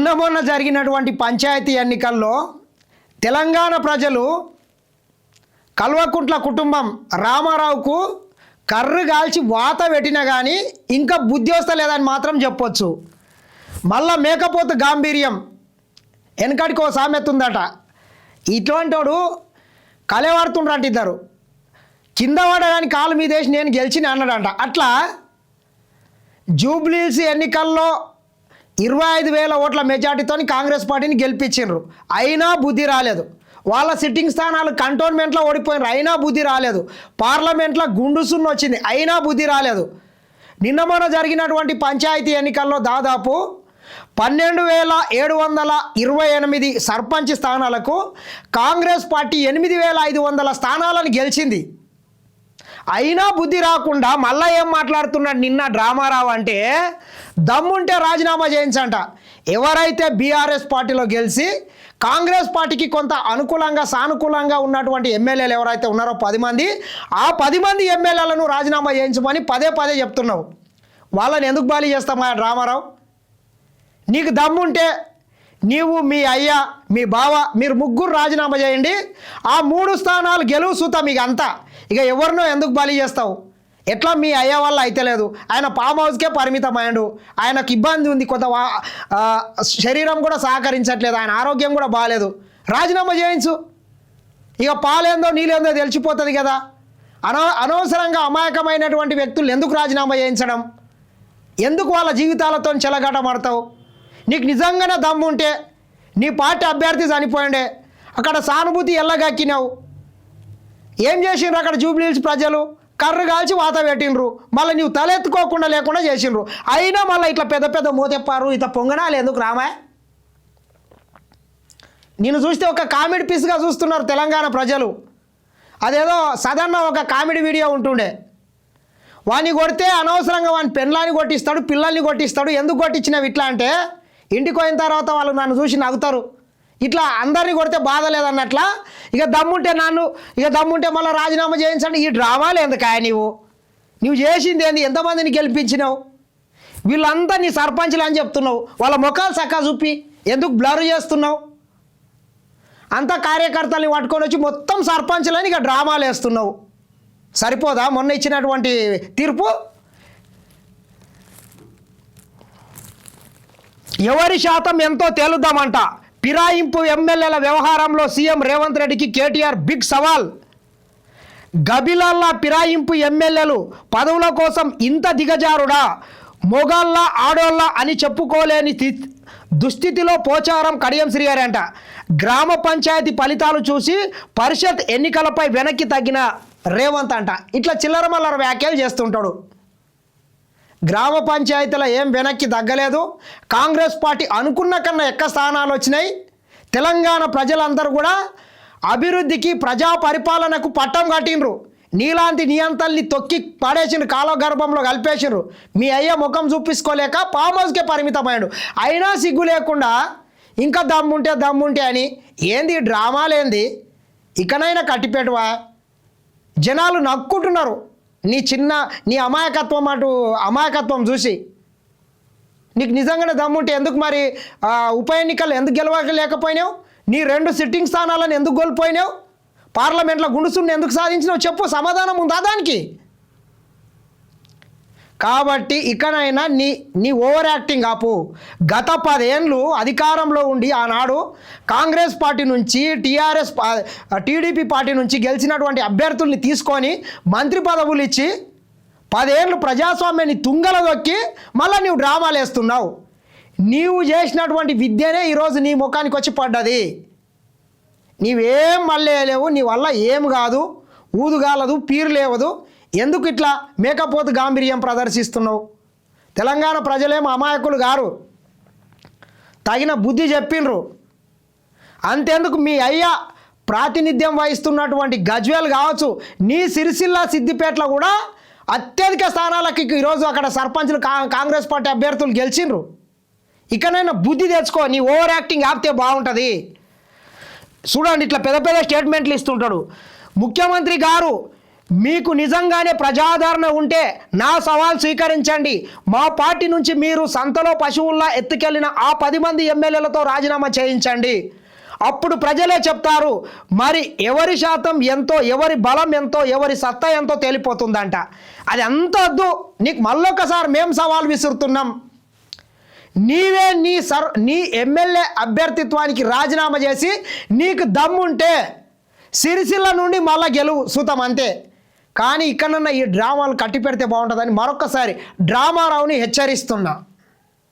నిన్న మొన్న జరిగినటువంటి పంచాయతీ ఎన్నికల్లో తెలంగాణ ప్రజలు కల్వకుంట్ల కుటుంబం రామారావుకు కర్రు గాల్చి వాత పెట్టినా కానీ ఇంకా బుద్ధి వస్తలేదని మాత్రం చెప్పొచ్చు. మళ్ళా మేకపోతు గాంభీర్యం వెనకడికి ఓ సామెత ఉందట. ఇటువంటి వాడు కలెవాడుతుండ్రంట ఇద్దరు. కింద పడగాని కాలు మీద వేసి నేను గెలిచిన అన్నాడంట. అట్లా జూబ్లీహిల్స్ ఎన్నికల్లో 25,000 ఓట్ల మెజార్టీతో కాంగ్రెస్ పార్టీని గెలిపించిండ్రు. అయినా బుద్ధి రాలేదు. వాళ్ళ సిట్టింగ్ స్థానాలు కంటోన్మెంట్లో ఓడిపోయినారు, అయినా బుద్ధి రాలేదు. పార్లమెంట్లో గుండు సున్ను వచ్చింది, అయినా బుద్ధి రాలేదు. నిన్న మొన్న జరిగినటువంటి పంచాయతీ ఎన్నికల్లో దాదాపు 12,728 సర్పంచ్ స్థానాలకు కాంగ్రెస్ పార్టీ 8,500 స్థానాలను గెలిచింది. అయినా బుద్ధి రాకుండా మళ్ళీ ఏం మాట్లాడుతున్నాడు నిన్న డ్రామారావు అంటే, దమ్ముంటే రాజీనామా చేయించంట. ఎవరైతే బీఆర్ఎస్ పార్టీలో గెలిచి కాంగ్రెస్ పార్టీకి కొంత అనుకూలంగా సానుకూలంగా ఉన్నటువంటి ఎమ్మెల్యేలు ఎవరైతే ఉన్నారో 10 మంది, ఆ 10 మంది ఎమ్మెల్యేలను రాజీనామా చేయించమని పదే పదే చెప్తున్నావు. వాళ్ళని ఎందుకు బాలి చేస్తామా డ్రామారావు? నీకు దమ్ముంటే నీవు, మీ అయ్య, మీ బావ, మీరు ముగ్గురు రాజీనామా చేయండి. ఆ 3 స్థానాలు గెలువు సూతా మీకు అంతా. ఇక ఎవరినో ఎందుకు బలి చేస్తావు? ఎట్లా మీ అయ్య వల్ల అయితే లేదు, ఆయన ఫామ్ హౌస్కే పరిమితమైండు, ఆయనకు ఇబ్బంది ఉంది, కొంత శరీరం కూడా సహకరించట్లేదు, ఆయన ఆరోగ్యం కూడా బాగాలేదు, రాజీనామా చేయించు. ఇక పాలేందో నీళ్ళేందో తెలిసిపోతుంది కదా. అనవసరంగా అమాయకమైనటువంటి వ్యక్తులు ఎందుకు రాజీనామా చేయించడం? ఎందుకు వాళ్ళ జీవితాలతో చెలగాటమాడతావు? నీకు నిజంగానే దమ్ము ఉంటే నీ పార్టీ అభ్యర్థి చనిపోయిండే, అక్కడ సానుభూతి ఎల్లగక్కినావు. ఏం చేసిండ్రు అక్కడ జూబ్లీహిల్స్ ప్రజలు? కర్రు కాల్చి వాత పెట్టిండ్రు. మళ్ళీ నీవు తలెత్తుకోకుండా లేకుండా చేసిండ్రు. అయినా మళ్ళీ ఇట్లా పెద్ద పెద్ద మూతెప్పారు, ఇట్లా పొంగనాలు ఎందుకు రామా? నేను చూస్తే ఒక కామెడీ పీస్గా చూస్తున్నారు తెలంగాణ ప్రజలు. అదేదో సదన్న ఒక కామెడీ వీడియో ఉంటుండే, వాడిని కొడితే అనవసరంగా వాని పెళ్ళాన్ని కొట్టిస్తాడు, పిల్లల్ని కొట్టిస్తాడు. ఎందుకు కొట్టించినవి ఇట్లా అంటే, ఇంటికి పోయిన తర్వాత వాళ్ళు నన్ను చూసి నవ్వుతారు, ఇట్లా అందరినీ కొడితే బాధ లేదన్నట్లా. ఇక దమ్ముంటే మళ్ళీ రాజీనామా చేయించండి. ఈ డ్రామాలు ఎందుకాయ? నువ్వు చేసింది ఏంది? ఎంతమందిని గెలిపించినావు? వీళ్ళంతా నీ సర్పంచ్లు అని చెప్తున్నావు. వాళ్ళ ముఖాలు చక్కగా చూపి ఎందుకు బ్లర్ చేస్తున్నావు? అంతా కార్యకర్తల్ని పట్టుకొని వచ్చి మొత్తం సర్పంచ్లని ఇక డ్రామాలు వేస్తున్నావు. సరిపోదా మొన్న ఇచ్చినటువంటి తీర్పు? ఎవరి శాతం ఎంతో తేలుద్దామంట. ఫిరాయింపు ఎమ్మెల్యేల వ్యవహారంలో సీఎం రేవంత్ రెడ్డికి కేటీఆర్ బిగ్ సవాల్. గబిలాల్లా ఫిరాయింపు ఎమ్మెల్యేలు పదవుల కోసం ఇంత దిగజారుడా? మొగాళ్ళ ఆడోళ్ళ అని చెప్పుకోలేని దుస్థితిలో పోచారం కడియం శ్రీగారి అంట. గ్రామ పంచాయతీ ఫలితాలు చూసి పరిషత్ ఎన్నికలపై వెనక్కి తగ్గిన రేవంత్ అంట. ఇట్లా చిల్లర మల్లర వ్యాఖ్యలు చేస్తుంటాడు. గ్రామ పంచాయతీలో ఏం వెనక్కి తగ్గలేదు. కాంగ్రెస్ పార్టీ అనుకున్న కన్నా ఎక్కువ స్థానాలు వచ్చినాయి. తెలంగాణ ప్రజలందరూ కూడా అభివృద్ధికి, ప్రజా పరిపాలనకు పట్టం కట్టిండ్రు. నీలాంటి నియంతల్ని తొక్కి పడేసిండ్రు, కాలగర్భంలో కలిపేసిండ్రు. మీ అయ్య ముఖం చూపించుకోలేక ఫామ్ హౌస్కే పరిమితమైండు. అయినా సిగ్గు లేకుండా ఇంకా దమ్ముంటే అని ఏంది డ్రామాలేంది? ఇకనైనా కట్టిపెట్టువా. జనాలు నక్కుంటున్నారు నీ అమాయకత్వం చూసి. నీకు నిజంగానే దమ్ముంటే ఎందుకు మరి ఉప ఎన్నికలు ఎందుకు గెలవలేకపోయినావు? నీ 2 సిట్టింగ్ స్థానాలను ఎందుకు కోల్పోయినావు? పార్లమెంట్లో గుండుసుని ఎందుకు సాధించినావు? చెప్పు, సమాధానం ఉందా దానికి? కాబట్టి ఇకనైనా నీ ఓవర్ యాక్టింగ్ ఆపు. గత 10 ఏళ్ళు అధికారంలో ఉండి ఆనాడు కాంగ్రెస్ పార్టీ నుంచి టీడీపీ పార్టీ నుంచి గెలిచినటువంటి అభ్యర్థుల్ని తీసుకొని మంత్రి పదవులు ఇచ్చి 10 ఏళ్ళు ప్రజాస్వామ్యాన్ని తుంగల దొక్కి మళ్ళీ నువ్వు డ్రామాలు వేస్తున్నావు. నీవు చేసినటువంటి విద్యనే ఈరోజు నీ ముఖానికి వచ్చి పడ్డది. నీవేం మళ్ళీ లేవు, నీ వల్ల ఏం కాదు, ఊదుగాలదు, పీరు లేవదు. ఎందుకు ఇట్లా మేకపోతు గాంభీర్యం ప్రదర్శిస్తున్నావు? తెలంగాణ ప్రజలేమో అమాయకులు గారు, తగిన బుద్ధి చెప్పిండ్రు. అంతేందుకు మీ అయ్య ప్రాతినిధ్యం వహిస్తున్నటువంటి గజ్వేల్ కావచ్చు, నీ సిరిసిల్ల సిద్దిపేటలో కూడా అత్యధిక స్థానాలకి ఈరోజు అక్కడ సర్పంచ్లు కాంగ్రెస్ పార్టీ అభ్యర్థులు గెలిచిండ్రు. ఇకనైనా బుద్ధి తెచ్చుకో. నీ ఓవర్ యాక్టింగ్ ఆపితే బాగుంటుంది. చూడండి, ఇట్లా పెద్ద పెద్ద స్టేట్మెంట్లు ఇస్తుంటాడు ముఖ్యమంత్రి గారు. మీకు నిజంగానే ప్రజాదరణ ఉంటే నా సవాల్ స్వీకరించండి. మా పార్టీ నుంచి మీరు సంతలో పశువుల్లా ఎత్తుకెళ్లిన ఆ 10 మంది ఎమ్మెల్యేలతో రాజీనామా చేయించండి. అప్పుడు ప్రజలే చెప్తారు మరి ఎవరి శాతం ఎంతో, ఎవరి బలం ఎంతో, ఎవరి సత్తా ఎంతో తేలిపోతుందంట. అది అంత వద్దు, నీకు మళ్ళొకసారి మేము సవాల్ విసురుతున్నాం. నీవే నీ ఎమ్మెల్యే అభ్యర్థిత్వానికి రాజీనామా చేసి నీకు దమ్ముంటే సిరిసిల్ల నుండి మళ్ళా గెలువు సుతం అంతే. కానీ ఇక్కడన్నా ఈ డ్రామాలు కట్టి పెడితే బాగుంటుందని మరొకసారి డ్రామారావుని హెచ్చరిస్తున్నా.